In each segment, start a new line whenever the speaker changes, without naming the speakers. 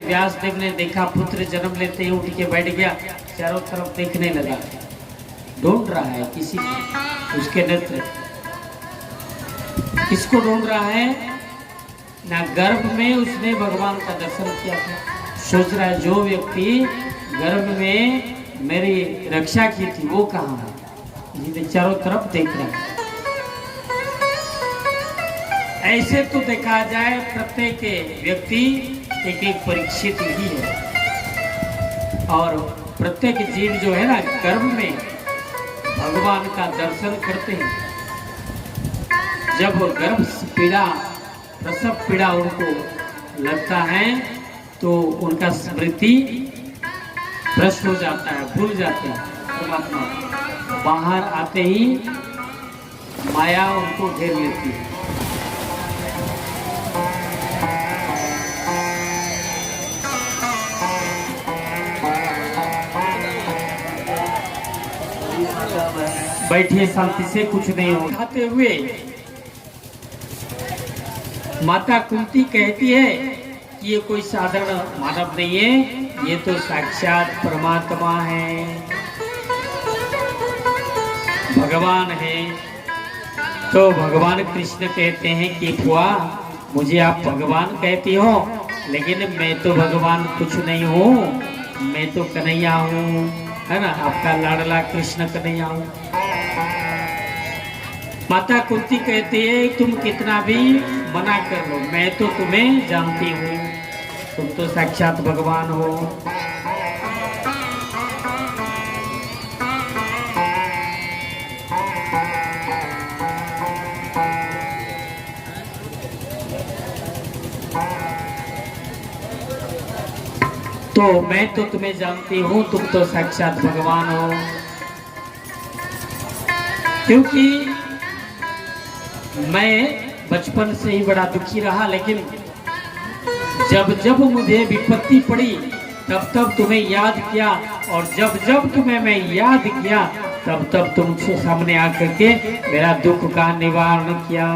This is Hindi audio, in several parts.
व्यासदेव ने देखा पुत्र जन्म लेते ही उठ के बैठ गया, चारों तरफ देखने लगा, ढूंढ रहा है किसी को, उसके नेत्र किसको ढूंढ रहा है ना। गर्भ में उसने भगवान का दर्शन किया था, सोच रहा है जो व्यक्ति गर्भ में मेरी रक्षा की थी वो कहाँ है, ये चारों तरफ देख रहा है। ऐसे तो देखा जाए प्रत्येक व्यक्ति एक एक परीक्षित ही है, और प्रत्येक जीव जो है ना गर्भ में भगवान का दर्शन करते हैं। जब गर्भ पीड़ा प्रसव पीड़ा उनको लगता है तो उनका स्मृति भ्रष्ट हो जाता है, भूल जाते हैं परमात्मा। बाहर आते ही माया उनको घेर लेती है। बैठिए शांति से, कुछ नहीं हो। खाते हुए माता कुंती कहती है कि ये कोई साधारण मानव नहीं है, ये तो साक्षात परमात्मा है, भगवान है। तो भगवान कृष्ण कहते हैं कि बुआ मुझे आप भगवान कहती हो, लेकिन मैं तो भगवान कुछ नहीं हूँ, मैं तो कन्हैया हूँ, है ना, आपका लाडला कृष्ण कन्हैया हूँ। माता कुंती कहती है तुम कितना भी मना कर लो, मैं तो तुम्हें जानती हूँ, तुम तो साक्षात भगवान हो। तो मैं तो तुम्हें जानती हूँ, तुम तो साक्षात भगवान हो। क्योंकि मैं बचपन से ही बड़ा दुखी रहा, लेकिन जब जब मुझे विपत्ति पड़ी तब तब तुम्हें याद किया, और जब जब तुम्हें मैं याद किया तब तब तुम सामने आकर के मेरा दुख का निवारण किया।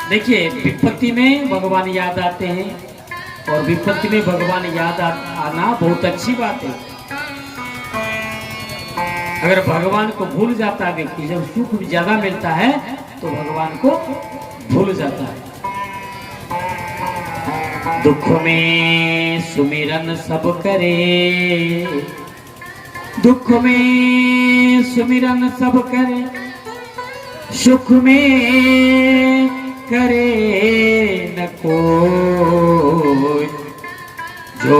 देखिए विपत्ति में भगवान याद आते हैं, और विपत्ति में भगवान याद आना बहुत अच्छी बात है। अगर भगवान को भूल जाता है व्यक्ति, जब सुख ज्यादा मिलता है तो भगवान को भूल जाता है। दुख में सुमिरन सब करे, दुख में सुमिरन सब करे, सुख में करे न कोई, जो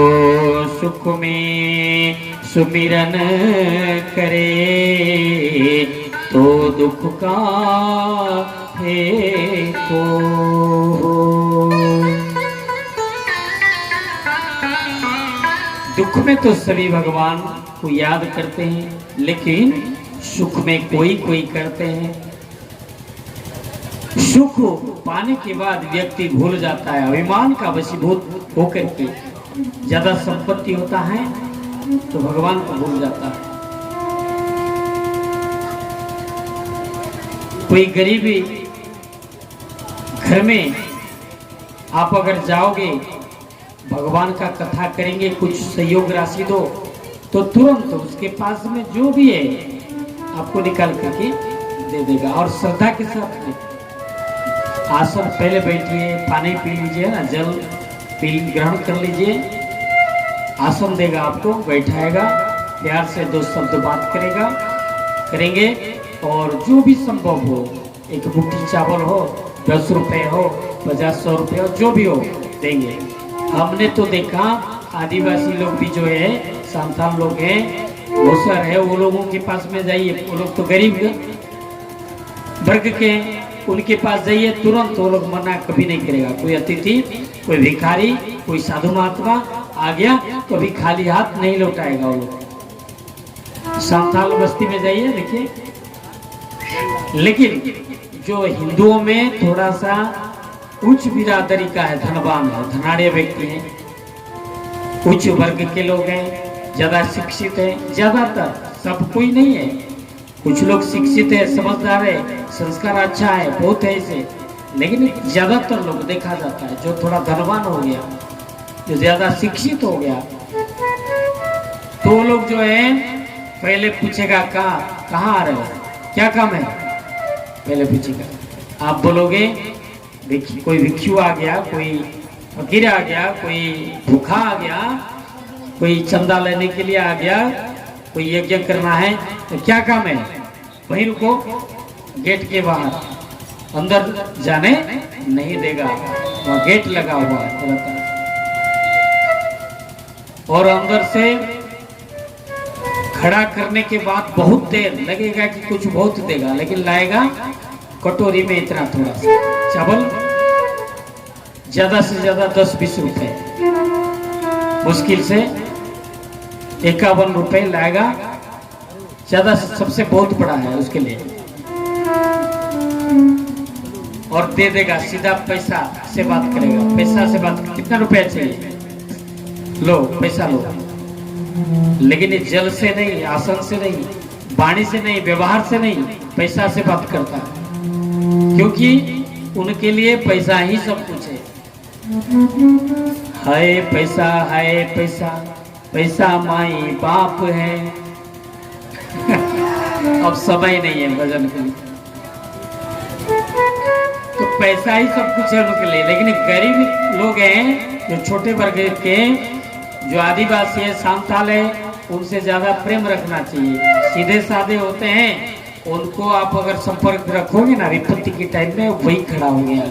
सुख में सुमिरन करे तो दुख का है को। दुख में तो सभी भगवान को याद करते हैं, लेकिन सुख में कोई कोई करते हैं। सुख पाने के बाद व्यक्ति भूल जाता है, अभिमान का वशीभूत होकर के ज्यादा संपत्ति होता है तो भगवान को भूल जाता है। कोई गरीबी घर में आप अगर जाओगे, भगवान का कथा करेंगे, कुछ सहयोग राशि दो, तो तुरंत उसके पास में जो भी है आपको निकाल करके दे देगा। और श्रद्धा के साथ में आसन पहले बैठिए, पानी पी लीजिए ना, जल पी ग्रहण कर लीजिए, आसन देगा आपको, बैठाएगा, प्यार से दो शब्द बात करेंगे, और जो भी संभव हो, एक मुट्ठी चावल हो, 10 रुपए हो, 50-100 रुपए हो, जो भी हो देंगे। हमने तो देखा आदिवासी लोग भी जो है, संथाल लोग हैं, मुसर है, वो लोगों के पास में जाइए, वो लोग तो गरीब वर्ग के, उनके पास जाइए, तुरंत वो लोग मना कभी नहीं करेगा। कोई अतिथि, कोई भिखारी, कोई साधु महात्मा आ गया तो अभी खाली हाथ नहीं लौटाएगा वो लोग। संथाल बस्ती में जाइए देखिए। लेकिन जो हिंदुओं में थोड़ा सा उच्च बिरादरी का है, धनवान है, धनाढ़ व्यक्ति हैं, उच्च वर्ग के लोग हैं, ज्यादा शिक्षित है, ज्यादातर, सब कोई नहीं है, कुछ लोग शिक्षित है, समझदार है, संस्कार अच्छा है, बहुत है ऐसे, लेकिन ज्यादातर लोग देखा जाता है जो थोड़ा धनवान हो गया, जो ज्यादा शिक्षित हो गया, तो वो लोग जो है पहले पूछेगा कहाँ आ रहे हो, क्या काम है, पहले पूछेगा। आप बोलोगे कोई भिक्षु आ गया, कोई फकीर आ गया, कोई भूखा आ गया, कोई चंदा लेने के लिए आ गया, कोई यज्ञ करना है, तो क्या काम है, वहीं रुको, गेट के बाहर, अंदर जाने नहीं देगा, वहाँ गेट लगा हुआ है। और अंदर से खड़ा करने के बाद बहुत देर लगेगा कि कुछ बहुत देगा, लेकिन लाएगा कटोरी में इतना थोड़ा सा चावल, ज्यादा से ज्यादा 10-20 रुपए, मुश्किल से 51 रुपए लाएगा, ज्यादा सबसे बहुत बड़ा है उसके लिए, और दे देगा, सीधा पैसा से बात करेगा, पैसा से बात, कितना रुपया चाहिए, लो पैसा लो, लेकिन ये जल से नहीं, आसन से नहीं, वाणी से नहीं, व्यवहार से नहीं, पैसा से बात करता है, क्योंकि उनके लिए पैसा ही सब कुछ है। हाय पैसा, हाय पैसा, पैसा माई बाप है। अब समय नहीं है भजन के लिए, तो पैसा ही सब कुछ है उनके लिए। लेकिन गरीब लोग हैं जो छोटे वर्ग के, जो आदिवासी है, सांताल है, उनसे ज्यादा प्रेम रखना चाहिए। सीधे साधे होते हैं, उनको आप अगर संपर्क रखोगे ना विपत्ति के टाइम में, वही खड़ा हो गया।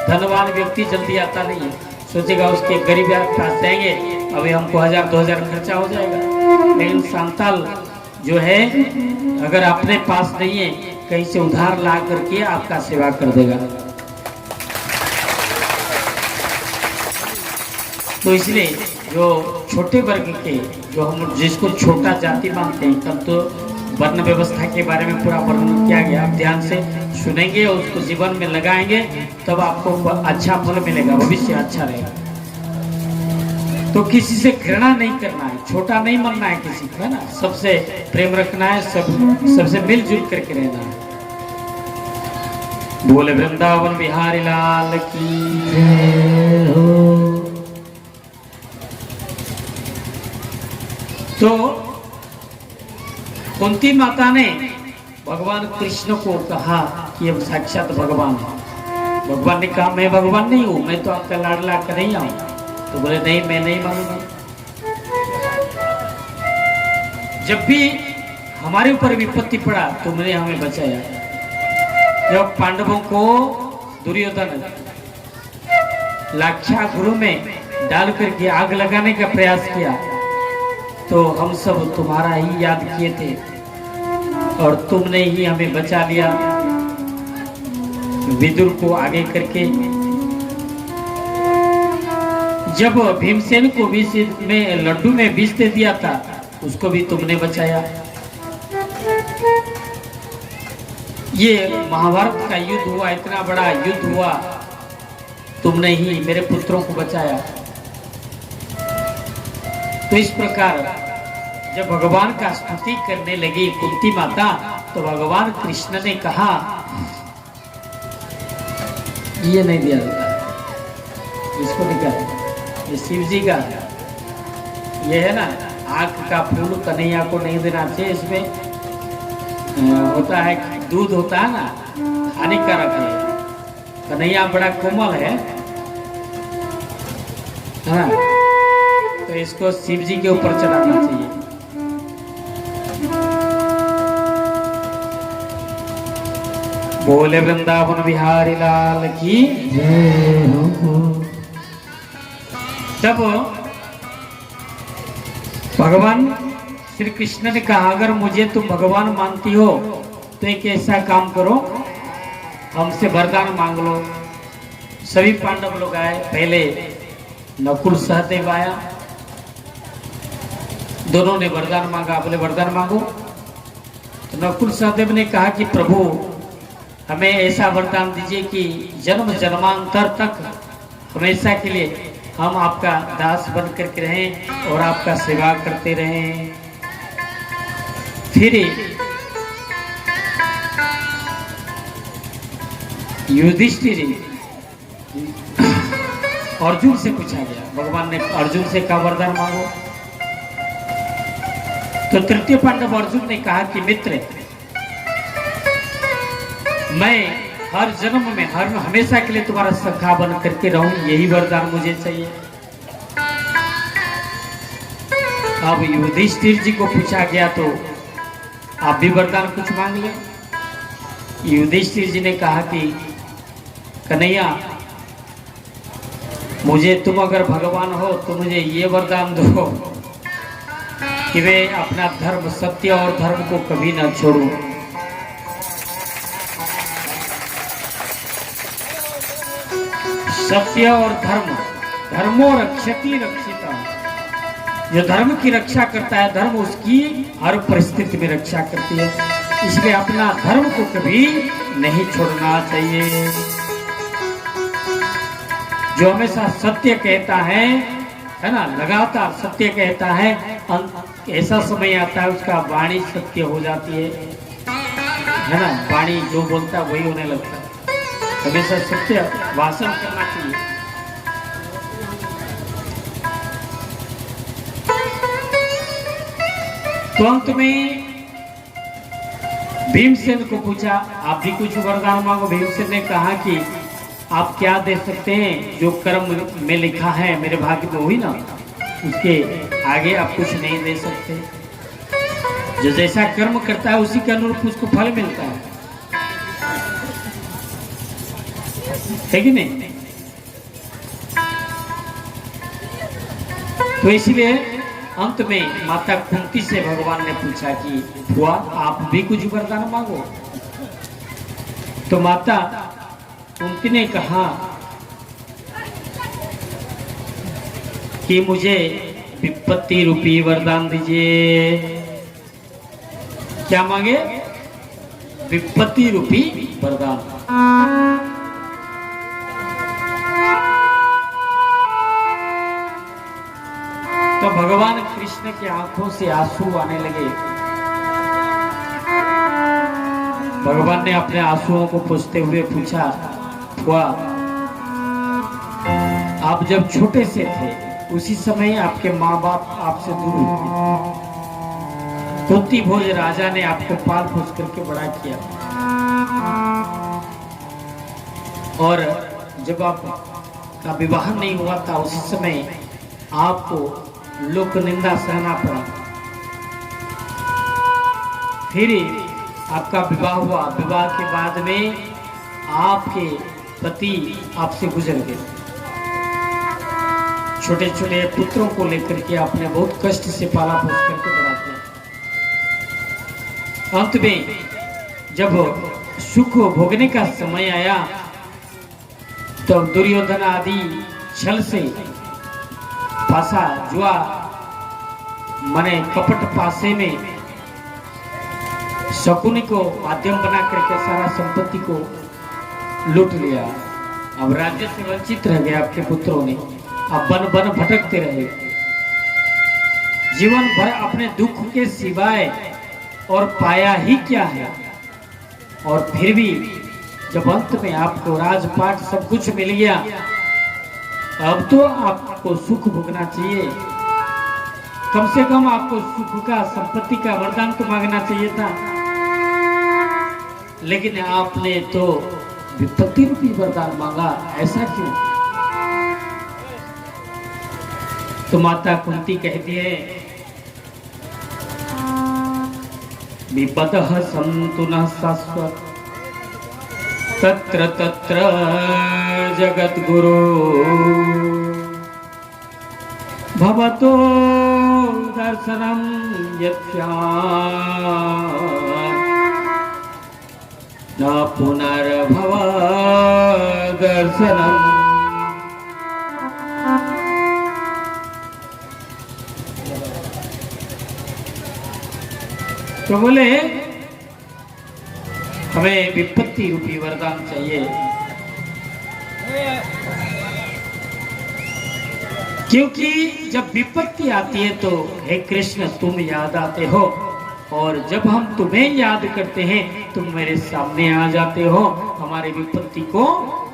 धनवान व्यक्ति जल्दी आता नहीं है, सोचेगा उसके गरीब पास जाएंगे, अभी हमको 1000-2000 खर्चा हो जाएगा। लेकिन सांताल जो है, अगर अपने पास नहीं है, कहीं से उधार ला करके आपका सेवा कर देगा। तो इसलिए जो छोटे वर्ग के, जो हम जिसको छोटा जाति मानते हैं, तब तो वर्ण व्यवस्था के बारे में पूरा वर्णन किया गया। आप ध्यान से सुनेंगे और उसको जीवन में लगाएंगे, तब आपको अच्छा फल मिलेगा, भविष्य अच्छा रहेगा। तो किसी से घृणा नहीं करना है, छोटा नहीं मानना है किसी को, है ना, सबसे प्रेम रखना है, सबसे मिलजुल करके रहना है। बोले वृंदावन बिहारी लाल की जय हो। तो कुंती माता ने भगवान कृष्ण को कहा कि अब साक्षात भगवान है। भगवान ने कहा मैं भगवान नहीं हूं, मैं तो आपका लाडला कन्हैया हूं। तो बोले नहीं, मैं नहीं मानूंगा। जब भी हमारे ऊपर विपत्ति पड़ा, तुमने हमें बचाया। जब पांडवों को दुर्योधन लाक्षागृह में डाल करके आग लगाने का प्रयास किया, तो हम सब तुम्हारा ही याद किए थे और तुमने ही हमें बचा लिया, विदुर को आगे करके। जब भीमसेन को विष में, लड्डू में विष दे दिया था, उसको भी तुमने बचाया। ये महाभारत का युद्ध हुआ, इतना बड़ा युद्ध हुआ, तुमने ही मेरे पुत्रों को बचाया। तो इस प्रकार जब भगवान का स्तुति करने लगी कुंती माता, तो भगवान कृष्ण ने कहा ये नहीं दिया जाता, इसको निकाल, ये शिव जी का ये है ना, आंख का फूल कन्हैया को नहीं देना चाहिए। इसमें होता है, दूध होता है ना, हानिकारक है। कन्हैया बड़ा कोमल है ना, तो इसको शिव जी के ऊपर चढ़ाना चाहिए। बोले वृंदावन बिहारी लाल की जय हो। तब भगवान श्री कृष्ण ने कहा, अगर मुझे तुम भगवान मानती हो तो एक ऐसा काम करो, हमसे वरदान मांग लो। सभी पांडव लोग आए, पहले नकुल सहदेव आया, दोनों ने वरदान मांगा। बोले वरदान मांगो। तो नकुल सहदेव ने कहा कि प्रभु हमें ऐसा वरदान दीजिए कि जन्म जन्मांतर तक हमेशा के लिए हम आपका दास बन करके रहें और आपका सेवा करते रहें। फिर युधिष्ठिर अर्जुन से पूछा गया, भगवान ने अर्जुन से कहा वरदान मांगो। तो तृतीय पांडव अर्जुन ने कहा कि मित्र, मैं हर जन्म में हमेशा के लिए तुम्हारा सखा बन करके रहूं, यही वरदान मुझे चाहिए। अब युधिष्ठिर जी को पूछा गया तो आप भी वरदान कुछ मांग ले। युधिष्ठिर जी ने कहा कि कन्हैया, मुझे तुम अगर भगवान हो तो मुझे ये वरदान दो कि वे अपना धर्म, सत्य और धर्म को कभी न छोड़ूं। सत्य और धर्म, धर्मो रक्षति रक्षिता, जो धर्म की रक्षा करता है, धर्म उसकी हर परिस्थिति में रक्षा करती है, इसलिए अपना धर्म को कभी नहीं छोड़ना चाहिए। जो हमेशा सत्य कहता है ना, लगातार सत्य कहता है, ऐसा समय आता है उसका वाणी सत्य हो जाती है ना, वाणी जो बोलता है वही होने लगता है। हमेशा सत्य भाषण करना चाहिए। तो अंत में भीमसेन को पूछा, आप भी कुछ वरदान मांगो। भीमसेन ने कहा कि आप क्या दे सकते हैं, जो कर्म में लिखा है मेरे भाग्य में हुई ना, उसके आगे आप कुछ नहीं दे सकते। जो जैसा कर्म करता है उसी के अनुरूप उसको फल मिलता है कि नहीं? तो इसलिए अंत में माता कुंती से भगवान ने पूछा कि बुआ, आप भी कुछ वरदान मांगो। तो माता कुंती ने कहा कि मुझे विपत्ति रूपी वरदान दीजिए। क्या मांगे? विपत्ति रूपी वरदान। तो भगवान कृष्ण की आंखों से आंसू आने लगे। भगवान ने अपने आंसुओं को पोंछते हुए पूछा, हुआ आप जब छोटे से थे उसी समय आपके माँ बाप आपसे दूर हुए। कुंती भोज राजा ने आपको पाल पोस करके बड़ा किया, और जब आपका विवाह नहीं हुआ था उसी समय आपको लोक निंदा सहना पड़ा। फिर आपका विवाह हुआ, विवाह के बाद में आपके पति आपसे गुजर गए। छोटे छोटे पुत्रों को लेकर के आपने बहुत कष्ट से पाला पोस करके बड़ा किया। अंत में जब सुख भोगने का समय आया तो दुर्योधन आदि छल से पासा, जुआ माने कपट पासे में शकुनी को माध्यम बना करके सारा संपत्ति को लूट लिया। अब राज्य से वंचित रह गए आपके पुत्रों ने, अब बन बन भटकते रहे जीवन भर अपने दुख के सिवाय, और पाया ही क्या है। और फिर भी जब अंत में आपको राजपाट सब कुछ मिल गया, अब तो आपको सुख भोगना चाहिए। कम से कम आपको सुख का, संपत्ति का वरदान तो मांगना चाहिए था, लेकिन आपने तो विपत्ति रूपी वरदान मांगा। ऐसा क्यों? तो माता कुंती कहती है, विपदः सन्तु नः शाश्वत तत्र तत्र जगद्गुरु भवतो दर्शनं यस्याम् न पुनर्भव दर्शनम्। तो बोले हमें विपत्ति रूपी वरदान चाहिए, क्योंकि जब विपत्ति आती है तो हे कृष्ण तुम याद आते हो, और जब हम तुम्हें याद करते हैं तुम मेरे सामने आ जाते हो, हमारी विपत्ति को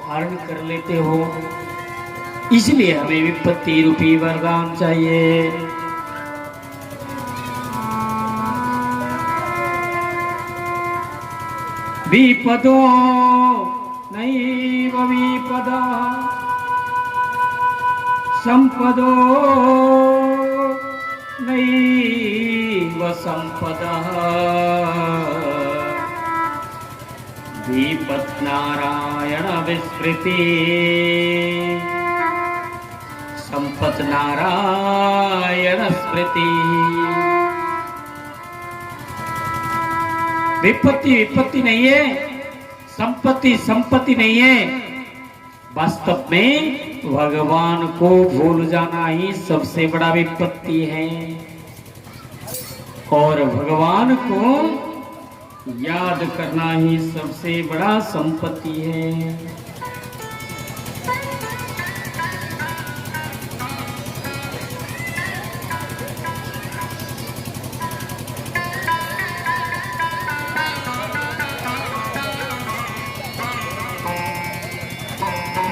हरण कर लेते हो। इसलिए हमें विपत्ति रूपी वरदान चाहिए। विपदो नैव विपदा संपदो नैव संपदः विपत्नारायण विस्मृति संपत् नारायण स्मृति। विपत्ति विपत्ति नहीं है, संपत्ति संपत्ति नहीं है। वास्तव में भगवान को भूल जाना ही सबसे बड़ा विपत्ति है और भगवान को याद करना ही सबसे बड़ा संपत्ति है।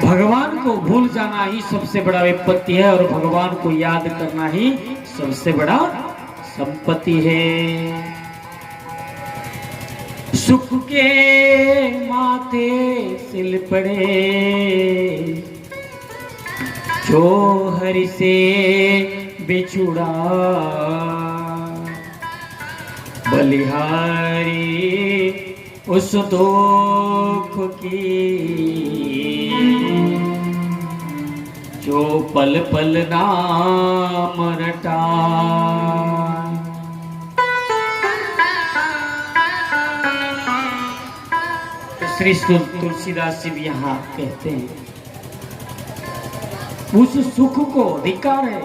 भगवान को भूल जाना ही सबसे बड़ा विपत्ति है और भगवान को याद करना ही सबसे बड़ा संपत्ति है। सुख के माथे सिल पड़े जो हरि से बिछुड़ा, बलिहारी उस दुख की जो पल पल नाम रटा। तो श्री तुलसीदास जी भी यहाँ कहते हैं उस सुख को अधिकार है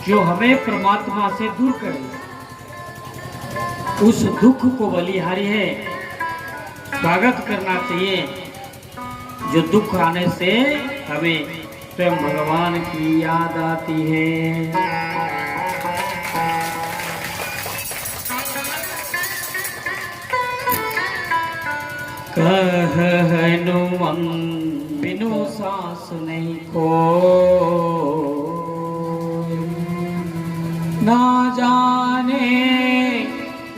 जो हमें परमात्मा से दूर करे, उस दुख को बलिहारी है, स्वागत करना चाहिए। जो दुख आने से हमें स्वयं भगवान की याद आती है। कहनु मन बिनु सांस नहीं को, ना जाने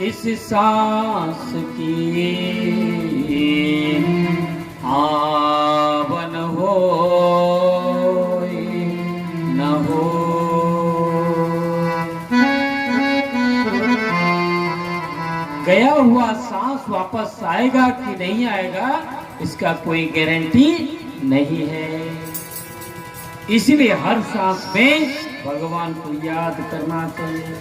इस सांस की आवन हो न हो। गया हुआ सांस वापस आएगा कि नहीं आएगा इसका कोई गारंटी नहीं है। इसलिए हर सांस में भगवान को याद करना चाहिए।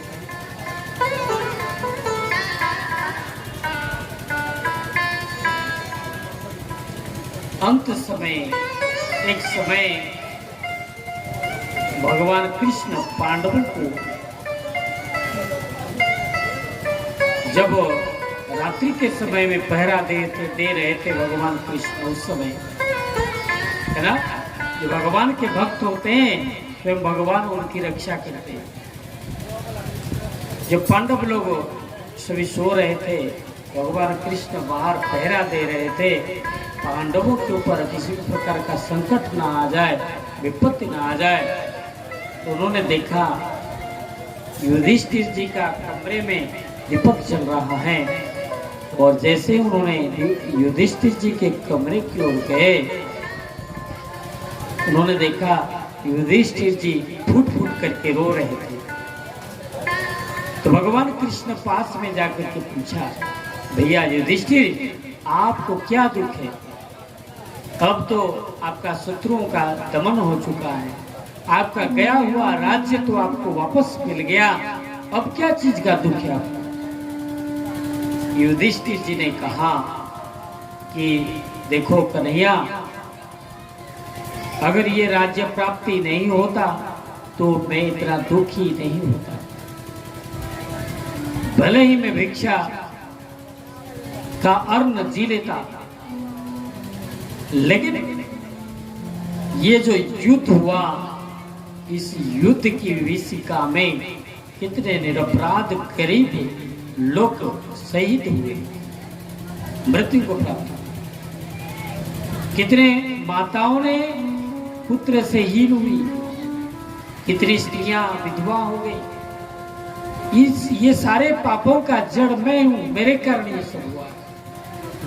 अंत समय एक समय भगवान कृष्ण पांडवों को जब रात्रि के समय में पहरा दे रहे थे भगवान कृष्ण, उस समय है ना, जो भगवान के भक्त होते हैं स्वयं भगवान उनकी रक्षा करते हैं। जब पांडव लोग सभी सो रहे थे, भगवान कृष्ण बाहर पहरा दे रहे थे, पांडवों के ऊपर किसी प्रकार का संकट ना आ जाए, विपत्ति ना आ जाए। तो उन्होंने देखा युधिष्ठिर जी का कमरे में दीपक चल रहा है और जैसे उन्होंने युधिष्ठिर जी के कमरे की ओर गए, उन्होंने देखा युधिष्ठिर जी फूट फूट करके रो रहे थे। तो भगवान कृष्ण पास में जाकर के पूछा, भैया युधिष्ठिर आपको क्या दुख है? अब तो आपका शत्रुओं का दमन हो चुका है, आपका गया हुआ राज्य तो आपको वापस मिल गया, अब क्या चीज का दुख है आपको? युधिष्ठिर जी ने कहा कि देखो कन्हैया, अगर ये राज्य प्राप्ति नहीं होता तो मैं इतना दुखी नहीं होता। भले ही मैं भिक्षा का अन्न जी लेता, लेकिन ये जो युद्ध हुआ, इस युद्ध की विभीषिका में कितने निरपराध गरीब लोग शहीद हुए, मृत्यु को प्राप्त, कितने माताओं ने पुत्र से हीन हुई, कितनी स्त्रियां विधवा हो गई। ये सारे पापों का जड़ मैं हूं, मेरे कारण ये सब हुआ।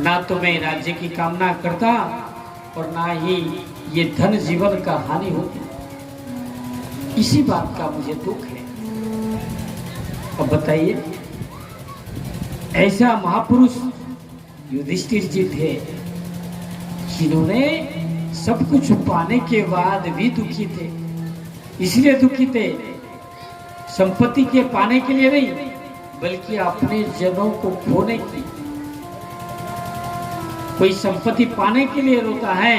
ना तो मैं राज्य की कामना करता और ना ही ये धन जीवन का हानि होती। इसी बात का मुझे दुख है। अब बताइए, ऐसा महापुरुष युधिष्ठिर जी थे जिन्होंने सब कुछ पाने के बाद भी दुखी थे। इसलिए दुखी थे संपत्ति के पाने के लिए नहीं, बल्कि अपने जनों को खोने की। कोई संपत्ति पाने के लिए रोता है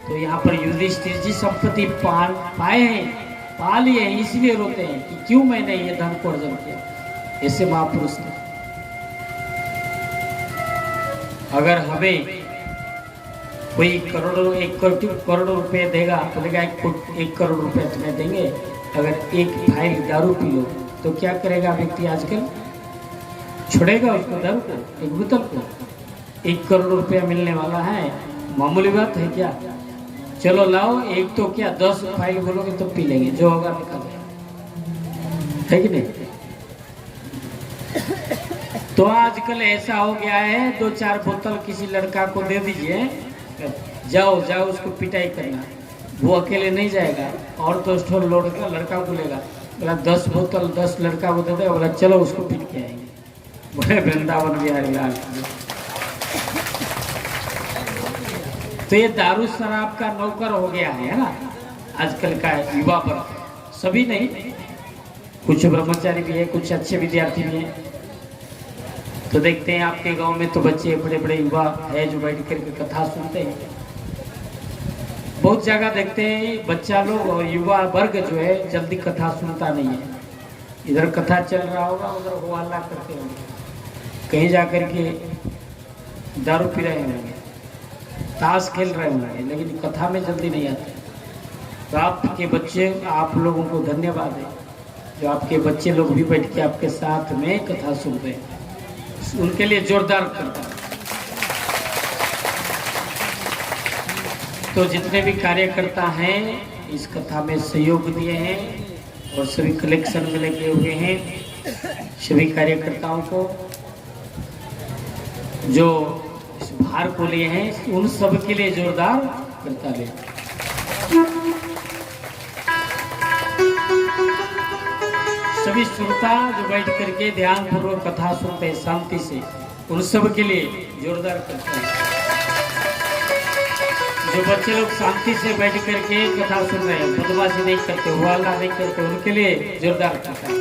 तो यहाँ पर युधिष्ठिर जी संपत्ति पाए हैं, पा लिए हैं, इसलिए रोते हैं कि क्यों मैंने ये धन को अर्जन किया। ऐसे महापुरुष थे। अगर हमें कोई एक करोड़ रुपए देगा तो लेगा 1 करोड़ रुपए तुम्हें देंगे। अगर एक फाइल दारू पी लो तो क्या करेगा व्यक्ति आजकल? छोड़ेगा उसको, दारू को, एक बोतल को। 1 करोड़ रुपया मिलने वाला है, मामूली बात है क्या? चलो लाओ, एक तो क्या 10 फाइल बोलोगे तो पी लेंगे, जो होगा निकल है कि नहीं? तो आजकल ऐसा हो गया है, 2-4 बोतल किसी लड़का को दे दीजिए, जाओ जाओ उसको पिटाई करना। वो अकेले नहीं जाएगा और दोस्तों लड़का को लेगा, बोला 10 बोतल 10 लड़का को दे देगा, बोला चलो उसको पीट के आएंगे। बोले वृंदावन बिहारी लाल। तो ये दारू शराब का नौकर हो गया है ना आजकल का युवा वर्ग। सभी नहीं, कुछ ब्रह्मचारी भी है, कुछ अच्छे विद्यार्थी भी हैं। तो देखते हैं आपके गांव में तो बच्चे बड़े बड़े युवा है जो बैठ करके कथा सुनते हैं। बहुत जगह देखते हैं बच्चा लोग और युवा वर्ग जो है जल्दी कथा सुनता नहीं है। इधर कथा चल रहा होगा, उधर हो हल्ला करते होंगे, कहीं जाकर के दारू पी रहे होंगे, ताश खेल रहे होंगे, लेकिन कथा में जल्दी नहीं आते। तो आपके बच्चे, आप लोगों को धन्यवाद है जो आपके बच्चे लोग भी बैठ के आपके साथ में कथा सुन रहे हैं। उनके लिए जोरदार करता। तो जितने भी कार्यकर्ता हैं इस कथा में सहयोग दिए हैं और सभी कलेक्शन में लगे हुए हैं, सभी कार्यकर्ताओं को जो इस भार को लिए हैं उन सब के लिए जोरदार करता ले। सभी श्रोता जो बैठ करके ध्यान पूर्वक कथा सुनते हैं शांति से, उन सब के लिए जोरदार करते हैं। जो बच्चे लोग शांति से बैठ करके कथा सुन रहे हैं, बदमाशी नहीं करते, हुआला नहीं करते, उनके लिए जोरदार करता है।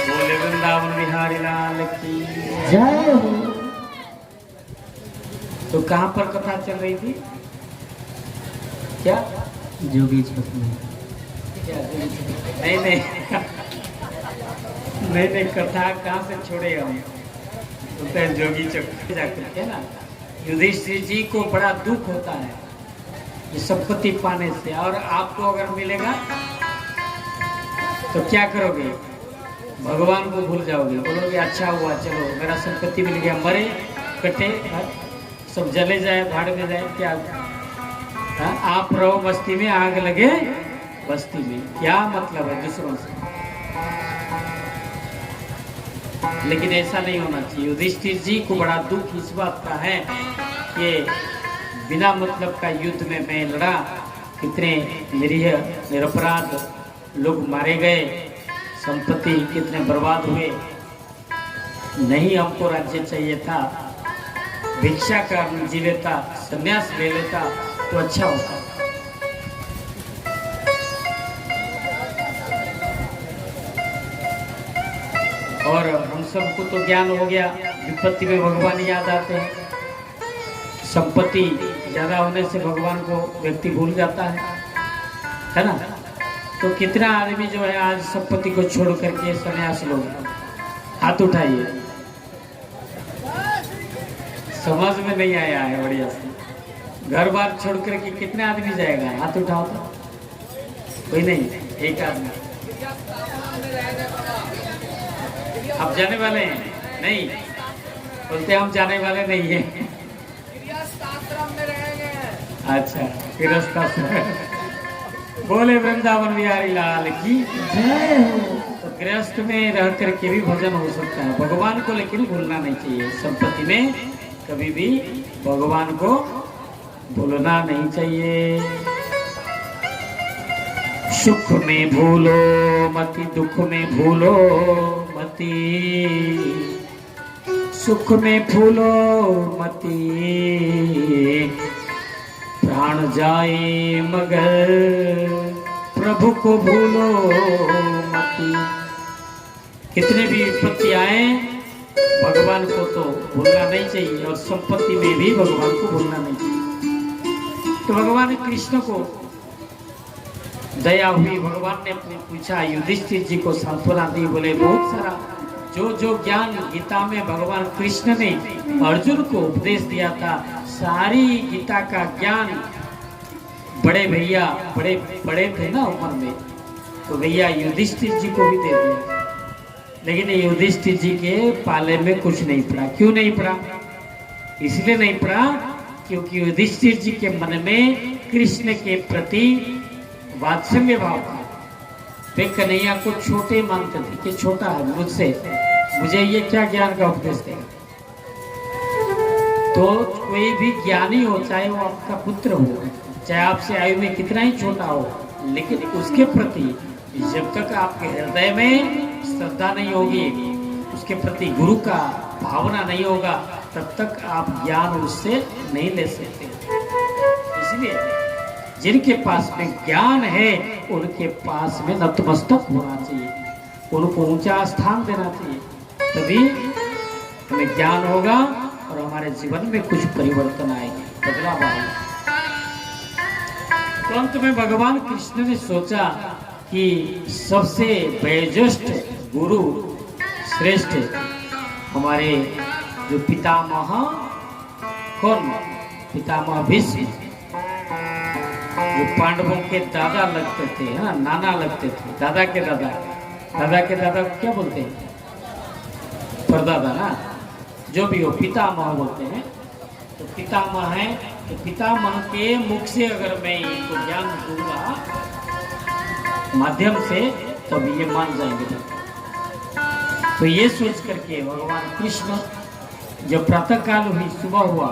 बोले वृंदावन बिहारी लाल की जय हो। तो कहाँ पर कथा चल रही थी? क्या जोगी छत में? नहीं नहीं नहीं, कथा कहाँ से छोड़े हम? बोलते हैं जोगी चौक जाकर के ना। युधिष्ठिर जी को बड़ा दुख होता है ये संपत्ति पाने से, और आपको अगर मिलेगा तो क्या करोगे? भगवान को भूल जाओगे, बोलोगे अच्छा हुआ, चलो मेरा संपत्ति मिल गया, मरे कटे सब जले जाए, भाड़ में जाए, क्या आप रहो मस्ती में, आग लगे बस्ती में, क्या मतलब है दूसरों से? लेकिन ऐसा नहीं होना चाहिए। युधिष्ठिर जी को बड़ा दुख इस बात का है कि बिना मतलब का युद्ध में मैं लड़ा, कितने निरीह निरपराध लोग मारे गए, संपत्ति कितने बर्बाद हुए। नहीं हमको राज्य चाहिए था, भिक्षा का जी लेता, संन्यास ले लेता तो अच्छा होता। और हम सबको तो ज्ञान हो गया, विपत्ति में भगवान याद आते हैं। संपत्ति ज्यादा होने से भगवान को व्यक्ति भूल जाता है ना? तो कितना आदमी जो है आज संपत्ति को छोड़ करके संन्यास लोग, हाथ उठाइए। समझ में नहीं आया है बढ़िया से। घर बार छोड़ करके कितने आदमी जाएगा? हाथ उठाओ तो। कोई नहीं, एक आदमी। आप जाने वाले हैं? नहीं बोलते हम जाने वाले नहीं है। अच्छा गृहस्थाश्रम। बोले वृंदावन बिहारी लाल की जय हो। तो गृहस्थ में रह करके भी भजन हो सकता है भगवान को, लेकिन भूलना नहीं चाहिए। संपत्ति में कभी भी भगवान को भूलना नहीं चाहिए। सुख में भूलो मति, दुख में भूलो मति, सुख में भूलो मति, प्राण जाए मगर प्रभु को भूलो मति। कितने भी विपत्ति आए भगवान को तो भूलना नहीं चाहिए, और संपत्ति में भी भगवान को भूलना नहीं चाहिए। तो भगवान कृष्ण को दया हुई, भगवान ने पूछा, युधिष्ठिर जी को सांत्वना दी। बोले बहुत सारा जो ज्ञान गीता में भगवान कृष्ण ने अर्जुन को उपदेश दिया था, सारी गीता का ज्ञान बड़े भैया बड़े थे ना उम्र में, तो भैया युधिष्ठिर जी को भी दे दिया। लेकिन युधिष्ठिर जी के पाले में कुछ नहीं पड़ा। क्यों नहीं पड़ा? इसलिए नहीं पड़ा क्योंकि युधिष्ठिर जी के मन में कृष्ण के प्रति वात्सल्य भाव था। वे कन्हैया को छोटे मानते थे कि छोटा है मुझसे, मुझे ये क्या ज्ञान का उपदेश देगा। तो कोई भी ज्ञानी हो, चाहे वो आपका पुत्र हो, चाहे आपसे आयु में कितना ही छोटा हो, लेकिन उसके प्रति जब तक आपके हृदय में श्रद्धा नहीं होगी, उसके प्रति गुरु का भावना नहीं होगा, तब तक आप ज्ञान उससे नहीं ले सकते। इसलिए जिनके पास में ज्ञान है उनके पास में नतमस्तक होना चाहिए, उनको ऊंचा स्थान देना चाहिए, तभी हमें ज्ञान होगा और हमारे जीवन में कुछ परिवर्तन आएगा, बदलाव आएगा। तो अंत में भगवान कृष्ण ने सोचा कि सबसे वयोज्येष्ठ गुरु श्रेष्ठ हमारे जो पितामह, कौन? पितामह भीष्म, जो पांडवों के दादा लगते थे, है ना, नाना लगते थे, दादा के दादा को क्या बोलते हैं? परदादा ना, जो भी हो पितामह बोलते हैं। तो पितामह है, तो पितामह के मुख से अगर मैं इनको ज्ञान दूंगा माध्यम से, तब ये मान जाएंगे। तो ये सोच करके भगवान कृष्ण जब प्रातः काल हुई, सुबह हुआ,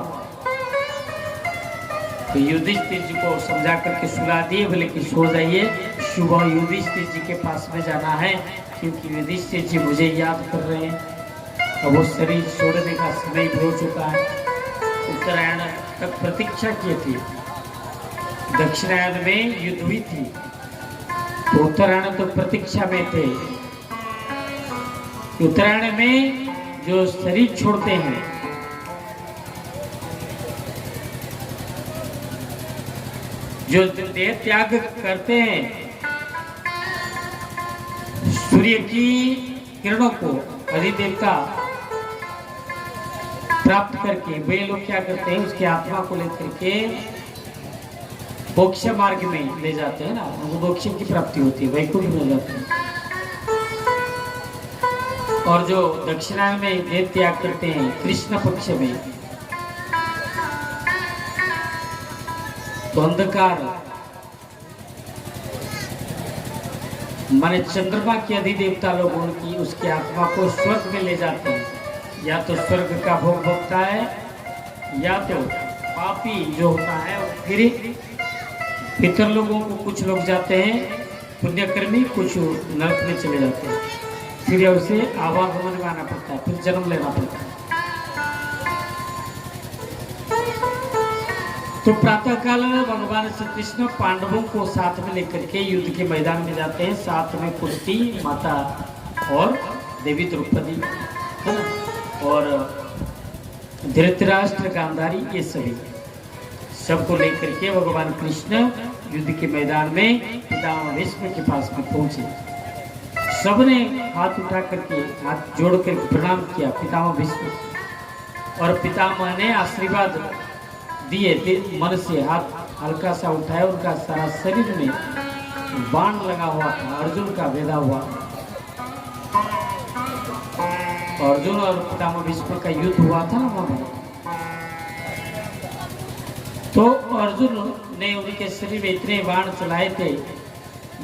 तो युधिष्ठिर जी को समझा करके सुला दिए। बोले कि सो जाइए, सुबह युधिष्ठिर जी के पास में जाना है, क्योंकि युधिष्ठिर जी मुझे याद कर रहे हैं। अब वो शरीर छोड़ने का समय हो चुका है। उत्तरायण तक प्रतीक्षा की थी, दक्षिणायन में युद्ध हुई थी, तो उत्तरायण तो प्रतीक्षा में थे। उत्तरायण में जो शरीर छोड़ते हैं, जो देह त्याग करते हैं, सूर्य की किरणों को अधिदेवता प्राप्त करके वे लोग क्या करते हैं, उसकी आत्मा को लेकर के मोक्ष मार्ग में ले जाते हैं ना, उनको मोक्ष की प्राप्ति होती है, वैकुंठ में जाते हैं। और जो दक्षिणायन में देह त्याग करते हैं कृष्ण पक्ष में, तो अंधकार माने चंद्रमा के अधिदेवता लोग उनकी उसकी आत्मा को स्वर्ग में ले जाते हैं। या तो स्वर्ग का भोग भोगता है, या तो पापी जो होता है फिर पितर लोगों को, कुछ लोग जाते हैं पुण्यकर्मी, कुछ नरक में चले जाते हैं। फिर उसे आवागमन में आना पड़ता है, फिर जन्म लेना पड़ता है। तो प्रातः काल में भगवान श्री कृष्ण पांडवों को साथ में लेकर के युद्ध के मैदान में जाते हैं। साथ में कुंती माता और देवी द्रौपदी और धृतराष्ट्र, गांधारी, ये सभी सबको लेकर के भगवान कृष्ण युद्ध के मैदान में पितामह भीष्म के पास में पहुंचे। सबने हाथ उठा करके, हाथ जोड़ करके प्रणाम किया पितामह भीष्म, और पितामह ने आशीर्वाद दिए। मन से हाथ हल्का सा उठाया, उनका सारा शरीर में बाण लगा हुआ था, अर्जुन का भेदा हुआ। अर्जुन और पितामह भीष्म का युद्ध हुआ था ना वहां, तो अर्जुन ने उनके शरीर में इतने बाण चलाए थे,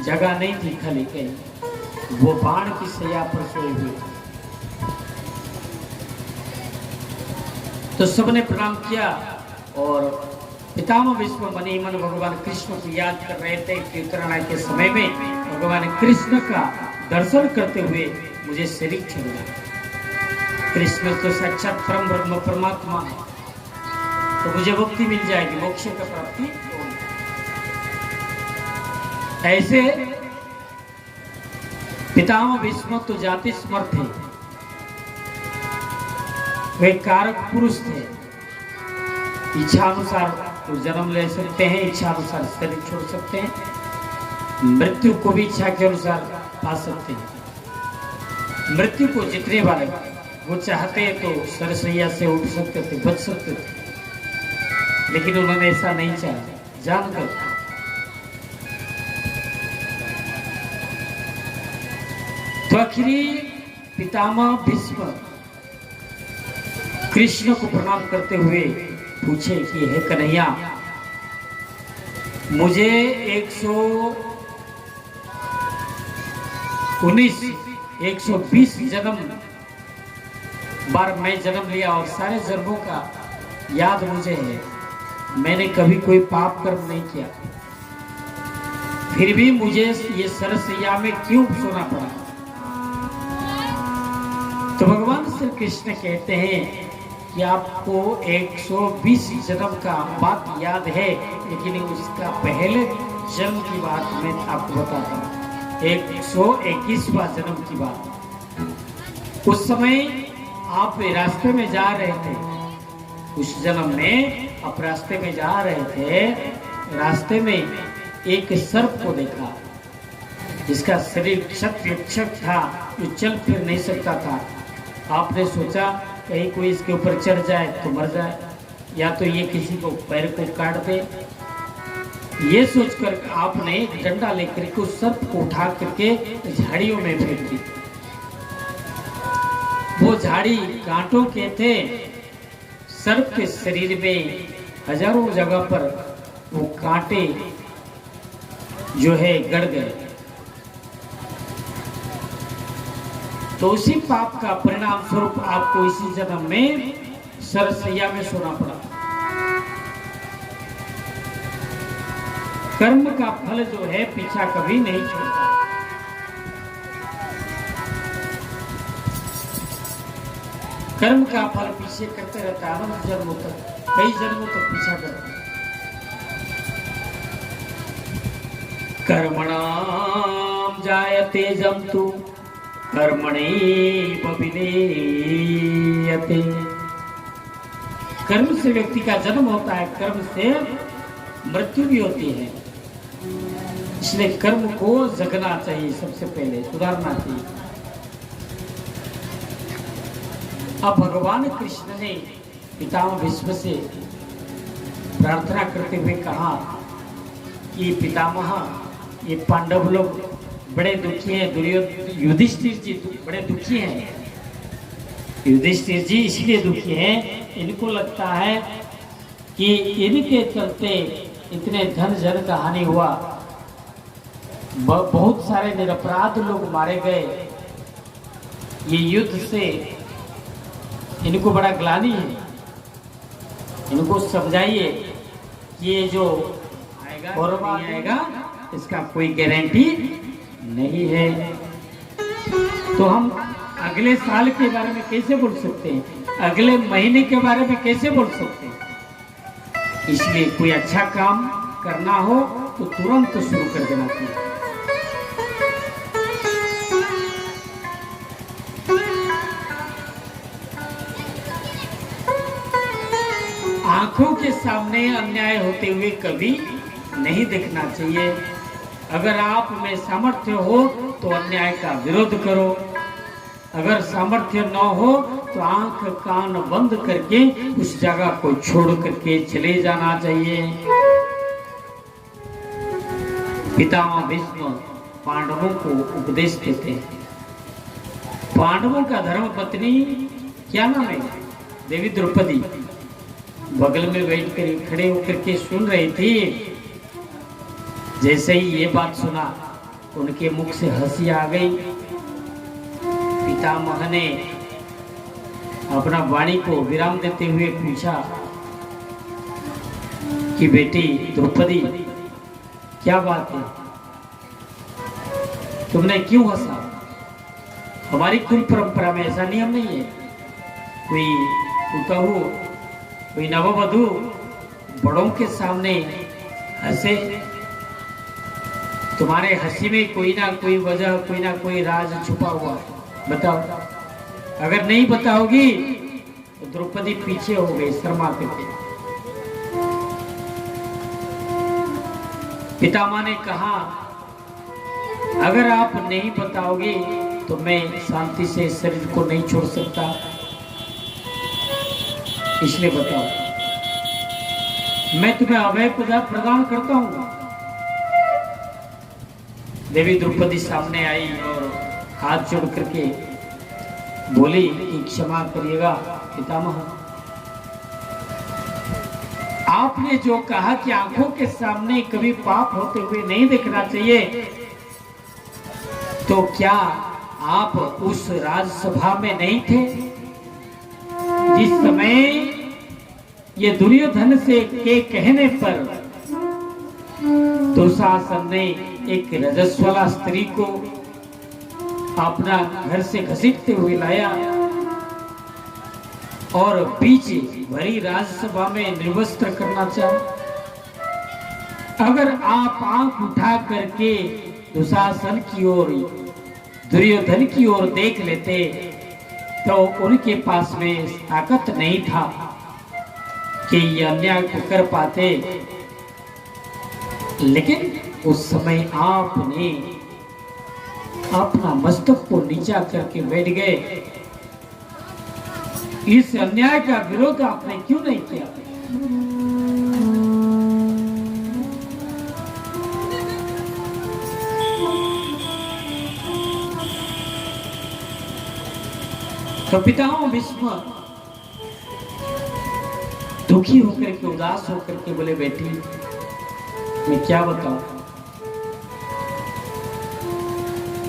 जगह नहीं थी खाली कहीं, वो बाण की सैया पर सोए हुए थे। तो सबने प्रणाम किया और पितामह भीष्म मन ही मन भगवान कृष्ण को याद कर रहे थे कि उत्तरायण के समय में भगवान कृष्ण का दर्शन करते हुए मुझे शरीर छोड़ना। कृष्ण तो साक्षात परम ब्रह्म परमात्मा है, तो मुझे मुक्ति मिल जाएगी, मोक्ष का प्राप्ति होगी। ऐसे पितामह भीष्म तो जाति समर्थ थे, वे कारक पुरुष थे, इच्छा अनुसार तो जन्म ले सकते हैं, इच्छा अनुसार शरीर छोड़ सकते हैं, मृत्यु को भी इच्छा के अनुसार पा सकते हैं। मृत्यु को जितने बार वो चाहते तो सरसैया से उठ सकते थे, बच सकते थे, लेकिन उन्होंने ऐसा नहीं चाहा, जानकर। तो आखिरी पितामह भीष्म कृष्ण को प्रणाम करते हुए पूछे कि हे कन्हैया, मुझे 120 जन्म बार मैं जन्म लिया और सारे जन्मों का याद मुझे है, मैंने कभी कोई पाप कर्म नहीं किया, फिर भी मुझे ये सरसैया में क्यों सोना पड़ा। तो भगवान श्री कृष्ण कहते हैं कि आपको 120 जन्म का बात याद है, लेकिन उसका पहले जन्म की बात मैं आपको बताता हूँ, 121वां जन्म की बात। उस समय आप रास्ते में जा रहे थे, उस जन्म में आप रास्ते में जा रहे थे, रास्ते में एक सर्प को देखा जिसका शरीर क्षत था, जो चल फिर नहीं सकता था। आपने सोचा कहीं कोई इसके ऊपर चढ़ जाए तो मर जाए, या तो ये किसी को पैर को काट दे। ये सोचकर आपने एक डंडा लेकर के उस सर्प को उठा करके झाड़ियों में फेंक दी। वो झाड़ी कांटों के थे, सर्प के शरीर में हजारों जगह पर वो कांटे जो है गड़ गए। तो उसी पाप का परिणाम स्वरूप आपको इसी जन्म में सरसैया में सोना पड़ा। कर्म का फल जो है पीछा कभी नहीं छोड़ता। कर्म का फल पीछे करते रहता है, अनंत जन्मों तक, कई जन्मों तक पीछा करता है। कर्मणाम जायते जंतु कर्मणैव विलीयते। कर्म से व्यक्ति का जन्म होता है, कर्म से मृत्यु भी होती है, इसलिए कर्म को जगना चाहिए, सबसे पहले सुधारना चाहिए। अब भगवान कृष्ण ने पितामह भीष्म से प्रार्थना करते हुए कहा कि पितामह, ये पांडव लोग बड़े दुखी हैं, युधिष्ठिर जी बड़े दुखी हैं। युधिष्ठिर जी इसलिए दुखी हैं, इनको लगता है कि इनके चलते इतने धन जन का हानि हुआ, बहुत सारे निरपराध लोग मारे गए। ये युद्ध से इनको बड़ा ग्लानि है। इनको समझाइए कि ये जो आएगा नहीं आएगा इसका कोई गारंटी नहीं है। तो हम अगले साल के बारे में कैसे बोल सकते हैं, अगले महीने के बारे में कैसे बोल सकते हैं। इसलिए कोई अच्छा काम करना हो तो तुरंत शुरू कर देना चाहिए। आंखों के सामने अन्याय होते हुए कभी नहीं देखना चाहिए। अगर आप में सामर्थ्य हो तो अन्याय का विरोध करो, अगर सामर्थ्य न हो तो आंख कान बंद करके उस जगह को छोड़ करके चले जाना चाहिए। पितामह भीष्म पांडवों को उपदेश देते हैं। पांडवों का धर्म पत्नी क्या नाम है, देवी द्रौपदी, बगल में बैठ कर खड़े होकर के सुन रही थी। जैसे ही ये बात सुना उनके मुख से हंसी आ गई। पितामह ने अपना वाणी को विराम देते हुए पूछा कि बेटी द्रौपदी, क्या बात है, तुमने क्यों हंसा? हमारी कुल परंपरा में ऐसा नियम नहीं है। कोई नववधु बड़ों के सामने हंसे। तुम्हारे हंसी में कोई ना कोई वजह, कोई ना कोई राज छुपा हुआ है, बताओ। अगर नहीं बताओगी तो द्रौपदी पीछे हो गई शर्मा करके। पितामह ने कहा, अगर आप नहीं बताओगे तो मैं शांति से शरीर को नहीं छोड़ सकता, इसलिए बताओ। मैं तुम्हें अभय पदार्थ प्रदान करता हूं। देवी द्रौपदी सामने आई और हाथ जोड़ करके बोली कि क्षमा करिएगा पितामह, आपने जो कहा कि आंखों के सामने कभी पाप होते हुए नहीं देखना चाहिए, तो क्या आप उस राजसभा में नहीं थे जिस समय ये दुर्योधन से के कहने पर दुशासन ने एक रजस्वला स्त्री को अपना घर से घसीटते हुए लाया और बीच भरी राजसभा में निर्वस्त्र करना चाहा? अगर आप आंख उठा करके दुशासन की ओर, दुर्योधन की ओर देख लेते तो उनके पास में ताकत नहीं था कि ये अन्याय को कर पाते। लेकिन उस समय आपने अपना मस्तक को नीचा करके बैठ गए। इस अन्याय का विरोध आपने क्यों नहीं किया? तो पितामह भीष्म दुखी होकर के, उदास होकर के बोले, बेटी मैं क्या बताऊं,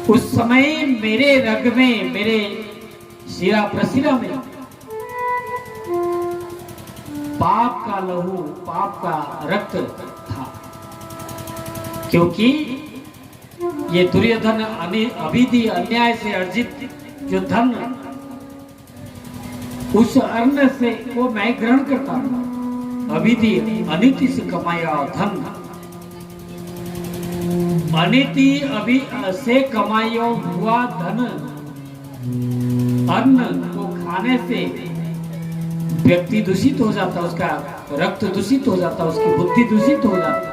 उस समय मेरे रग में, मेरे शिरा प्रशिरा में पाप का लहू, पाप का रक्त था। क्योंकि ये दुर्योधन अभिधि अन्याय से अर्जित जो धन, उस अन्न से वो मैं ग्रहण करता था। अभिधि अनिति से कमाया धन, अनिति अभी से कमाया हुआ धन, अन्न को खाने से व्यक्ति दूषित हो जाता, उसका रक्त दूषित हो जाता, उसकी बुद्धि दूषित हो जाता।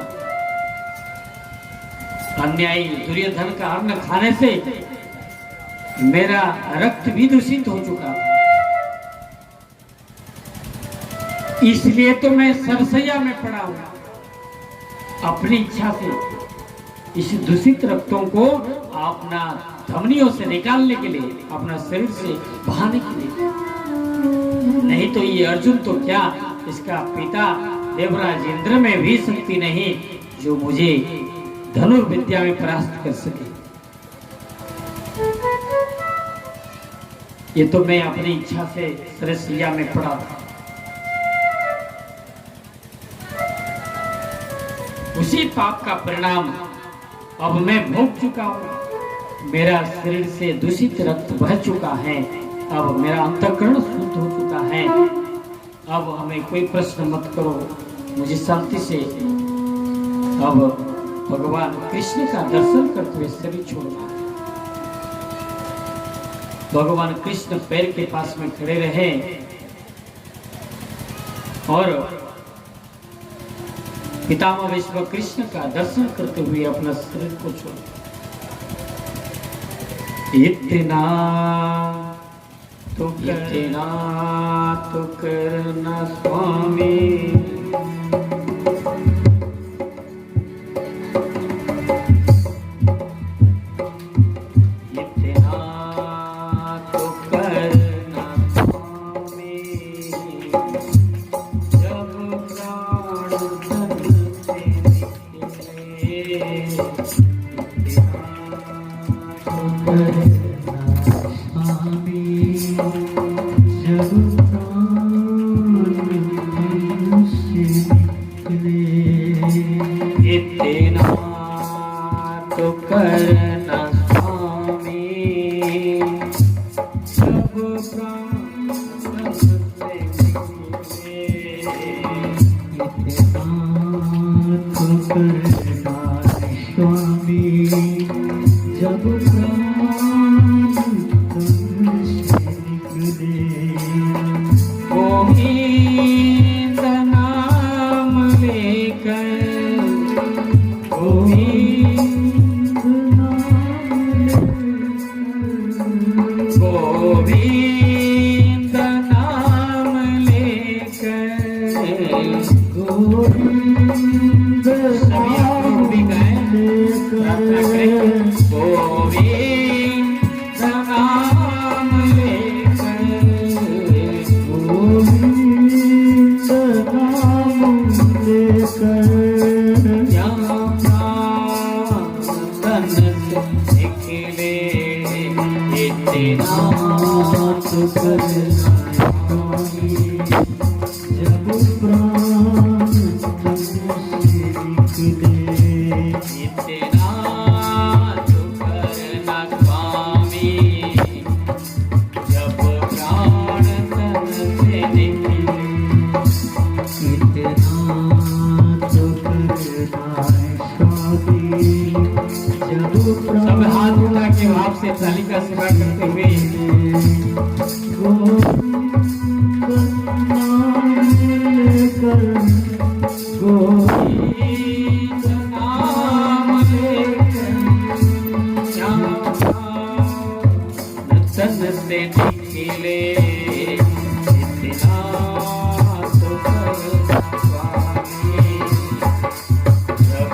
अन्यायी दुर्योधन का अन्न खाने से मेरा रक्त भी दूषित हो चुका। इसलिए तो मैं सरसैया में पड़ा हूं, अपनी इच्छा से इस दूषित रक्तों को अपना धमनियों से निकालने के लिए, अपना शरीर से बहाने के लिए। नहीं तो ये अर्जुन तो क्या, इसका पिता देवराज इंद्र में भी शक्ति नहीं जो मुझे धनुर्विद्या में परास्त कर सके। ये तो मैं अपनी इच्छा से सरसैया में पड़ा था। उसी पाप का परिणाम अब मैं भोग चुका हूं। मेरा शरीर से दूषित रक्त बह चुका है, अब मेरा अंतःकरण शुद्ध हो चुका है। अब हमें कोई प्रश्न मत करो, मुझे शांति से अब भगवान कृष्ण का दर्शन करते हुए शरीर छोड़ना है। भगवान कृष्ण पैर के पास में खड़े रहे और पितामह भीष्म कृष्ण का दर्शन करते हुए अपना शरीर को छोड़ा। इतना तो करना स्वामी, इतना तो
स्वामी जब प्राण तन से निकले,
गोविंद नाम लेकर, गोविंद नाम लेकर,
गोविंद
सभी आप लोग भी गाएं, प्रार्थना करें। गोविंद नाम लेकर,
गोविंद नाम लेकर,
तन से निकले इतना
नाथ करना स्वामी जब प्राण तन से निकले,
इतना करना स्वामी जब प्राण तन से निकले।
इतना तो करना स्वामी जब
सब हाथ उठा के भाव से ताली का सेवा करते हुए गोविंद नाम लेकर, तन से निकले इतना तो करना स्वामी जब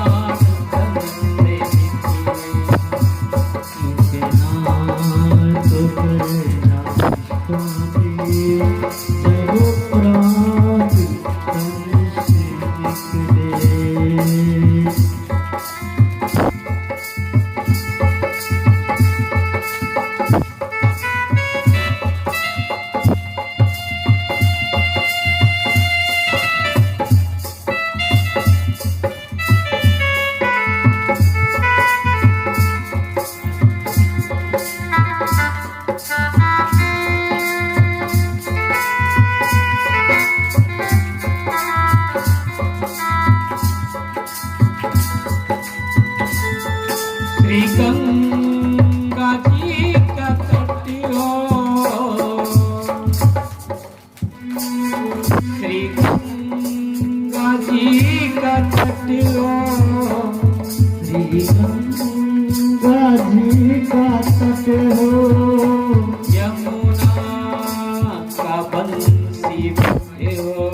प्राण तन से निकले। श्री गंगा जी का तट हो, श्री गंगा जी का तट हो,
श्री गंगा जी का तट हो,
यमुना का बंसी बट हो,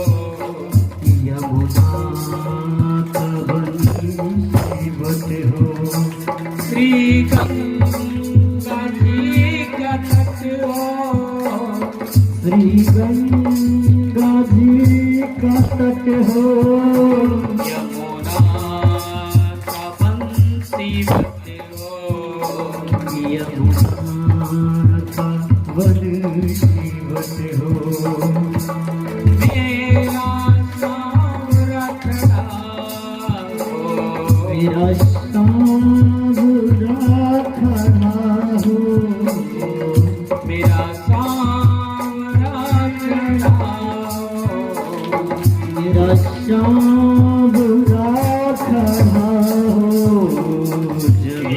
यमुना का बंसी बट हो,
श्री गंगा जी का तट हो,
श्री गंगा जी का तट हो,
यमुना का बंसी बट हो,
यमुना का बंसी बट हो,
मेरा सांवरा खड़ा हो,
मेरा सांवरा खड़ा हो,
मेरा सांवरा खड़ा हो,
मेरा सांवरा खड़ा हो, जब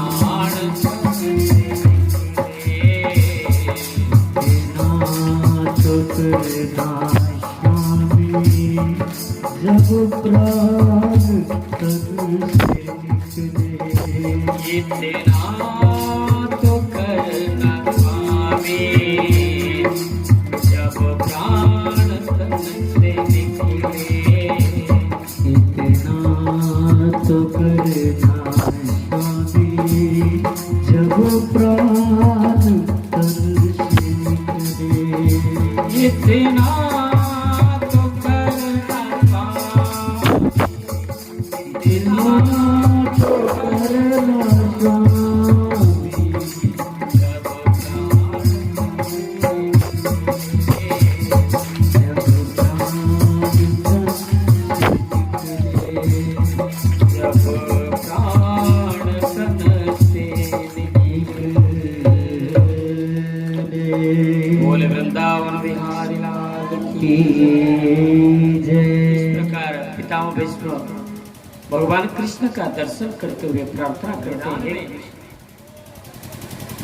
प्राण
नाथ करना स्वामी जब प्राण तन से निकले,
इतना तो करना स्वामी जब प्राण तन से निकले।
इतना तो करना स्वामी जब प्राण तन से निकले,
इतना तो करना स्वामी
की जय।
इस प्रकार पितामह भीष्म भगवान कृष्ण का दर्शन करते हुए प्रार्थना करते हैं।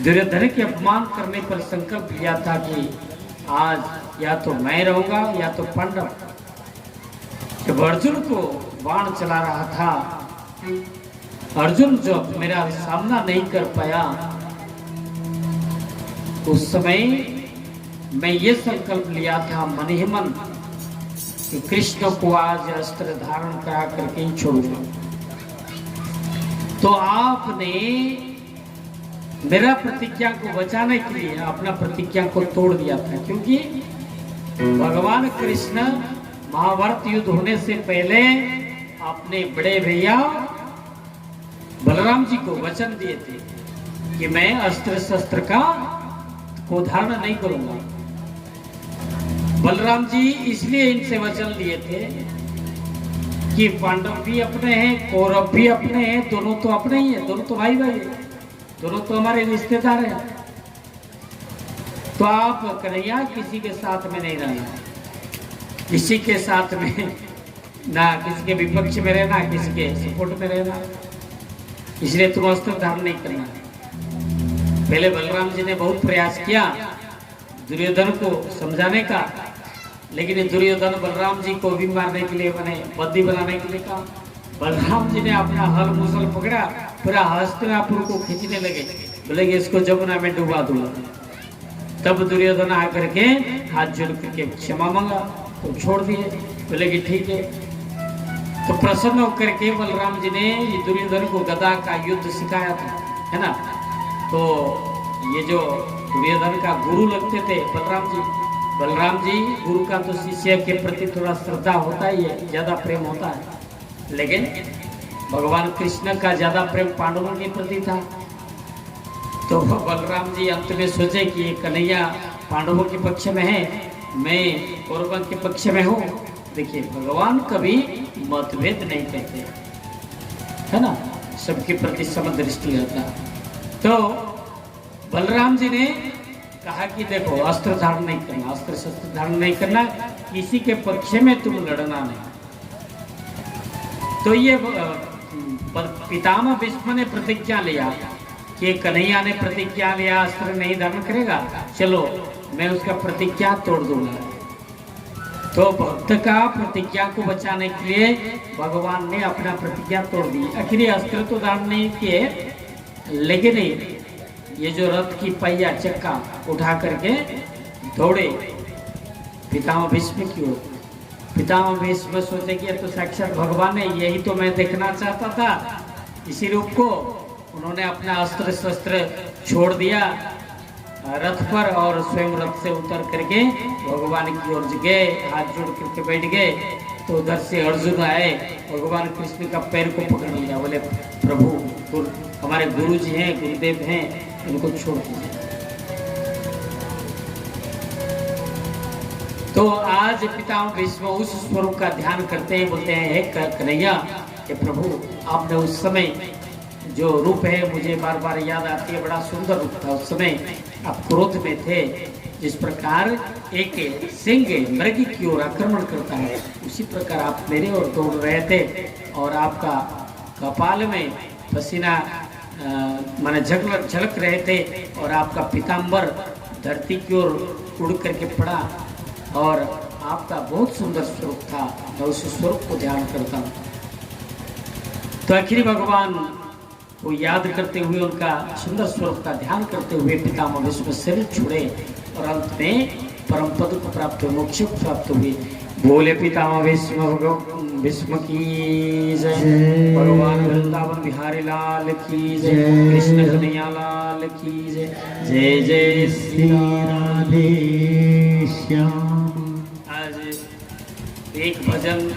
दुर्योधन के अपमान करने पर संकल्प लिया था कि आज या तो मैं रहूंगा या तो पांडव। जब अर्जुन को बाण चला रहा था, अर्जुन जब मेरा सामना नहीं कर पाया, उस समय मैं ये संकल्प लिया था मन ही मन कि कृष्ण को आज अस्त्र धारण करा करके ही छोड़ूंगा। तो आपने मेरा प्रतिज्ञा को बचाने के लिए अपना प्रतिज्ञा को तोड़ दिया था, क्योंकि भगवान कृष्ण महाभारत युद्ध होने से पहले अपने बड़े भैया बलराम जी को वचन दिए थे कि मैं अस्त्र शस्त्र को धारण नहीं करूंगा। बलराम जी इसलिए इनसे वचन लिए थे कि पांडव भी अपने हैं, कौरव भी अपने हैं, दोनों तो अपने ही हैं, दोनों तो भाई भाई हैं, दोनों तो हमारे रिश्तेदार हैं। तो आप कन्हैया किसी के साथ में नहीं रहना, किसी के साथ में ना किसी के विपक्ष में रहना, किसी के सपोर्ट में रहना, इसलिए तुम अस्त्र धारण नहीं करना। पहले बलराम जी ने बहुत प्रयास किया दुर्योधन को समझाने का, लेकिन दुर्योधन बलराम जी को भी मारने के लिए बने, बंदी बनाने के लिए कहा। बलराम जी ने अपना हल मुसल पकड़ा, पूरा हस्तिनापुर को खींचने लगे, बोले कि इसको जमुना में डुबा दूंगा। तब दुर्योधन आकर के हाथ जोड़ करके क्षमा मांगा, तो छोड़ दिए, बोले कि ठीक है। तो प्रसन्न होकर के बलराम जी ने ये दुर्योधन को गदा का युद्ध सिखाया था, है ना। तो ये जो दुर्योधन का गुरु लगते थे बलराम जी गुरु का तो शिष्य के प्रति थोड़ा श्रद्धा होता ही है, ज्यादा प्रेम होता है, लेकिन भगवान कृष्ण का ज्यादा प्रेम पांडवों के प्रति था। तो बलराम जी अंत में सोचे कि ये कन्हैया पांडवों के पक्ष में है, मैं कौरवों के पक्ष में हूँ। देखिए भगवान कभी मतभेद नहीं करते, है ना, सबके प्रति समदृष्टि रहता है। तो बलराम जी ने कहा कि देखो अस्त्र धारण नहीं करना, अस्त्र शस्त्र धारण नहीं करना, किसी के पक्ष में तुम लड़ना नहीं। तो ये पितामह भीष्म ने प्रतिज्ञा लिया कि कन्हैया ने प्रतिज्ञा लिया अस्त्र नहीं धारण करेगा, चलो मैं उसका प्रतिज्ञा तोड़ दूंगा। तो भक्त का प्रतिज्ञा को बचाने के लिए भगवान ने अपना प्रतिज्ञा तोड़ दी। आखिर अस्त्र तो धारण नहीं किए, लेकिन ये जो रथ की पहिया चक्का उठा करके दौड़े पितामह भीष्म की ओर। पितामह भीष्म सोचे कि तो साक्षात भगवान है, यही तो मैं देखना चाहता था, इसी रूप को। उन्होंने अपना अस्त्र शस्त्र छोड़ दिया रथ पर और स्वयं रथ से उतर करके भगवान की ओर गए, हाथ जोड़ करके बैठ गए। तो उधर से अर्जुन आए, भगवान कृष्ण का पैर को पकड़ लिया, बोले प्रभु हमारे गुरु जी हैं, गुरुदेव हैं, इनको छोड़ दीजिए। तो आज पितामह भीष्म उस स्वरूप का ध्यान करते हैं, बोलते हैं हे कन्हैया कि प्रभु आपने उस समय जो रूप है मुझे बार बार याद आती है, बड़ा सुंदर रूप था। उस समय आप क्रोध में थे, जिस प्रकार एक सिंह मृग की ओर आक्रमण करता है, उसी प्रकार आप मेरे ओर दौड़ रहे थे और आपका कपाल में पसीना माने झलक रहे थे और आपका पीताम्बर धरती की ओर उड़ करके पड़ा और आपका बहुत सुंदर स्वरूप था। मैं उस स्वरूप को ध्यान करता हूँ। तो आखिरी भगवान को याद करते हुए, उनका सुंदर स्वरूप का ध्यान करते हुए पितामह भीष्म शरीर छोड़े और अंत में परम पद को प्राप्त हुए, मोक्ष को प्राप्त हुए। बोले पितामह भीष्म की जय, भगवान वृंदावन बिहारी लाल की जय, कृष्ण कन्हैया लाल की जय। जय जय श्री राधे श्याम। आज एक भजन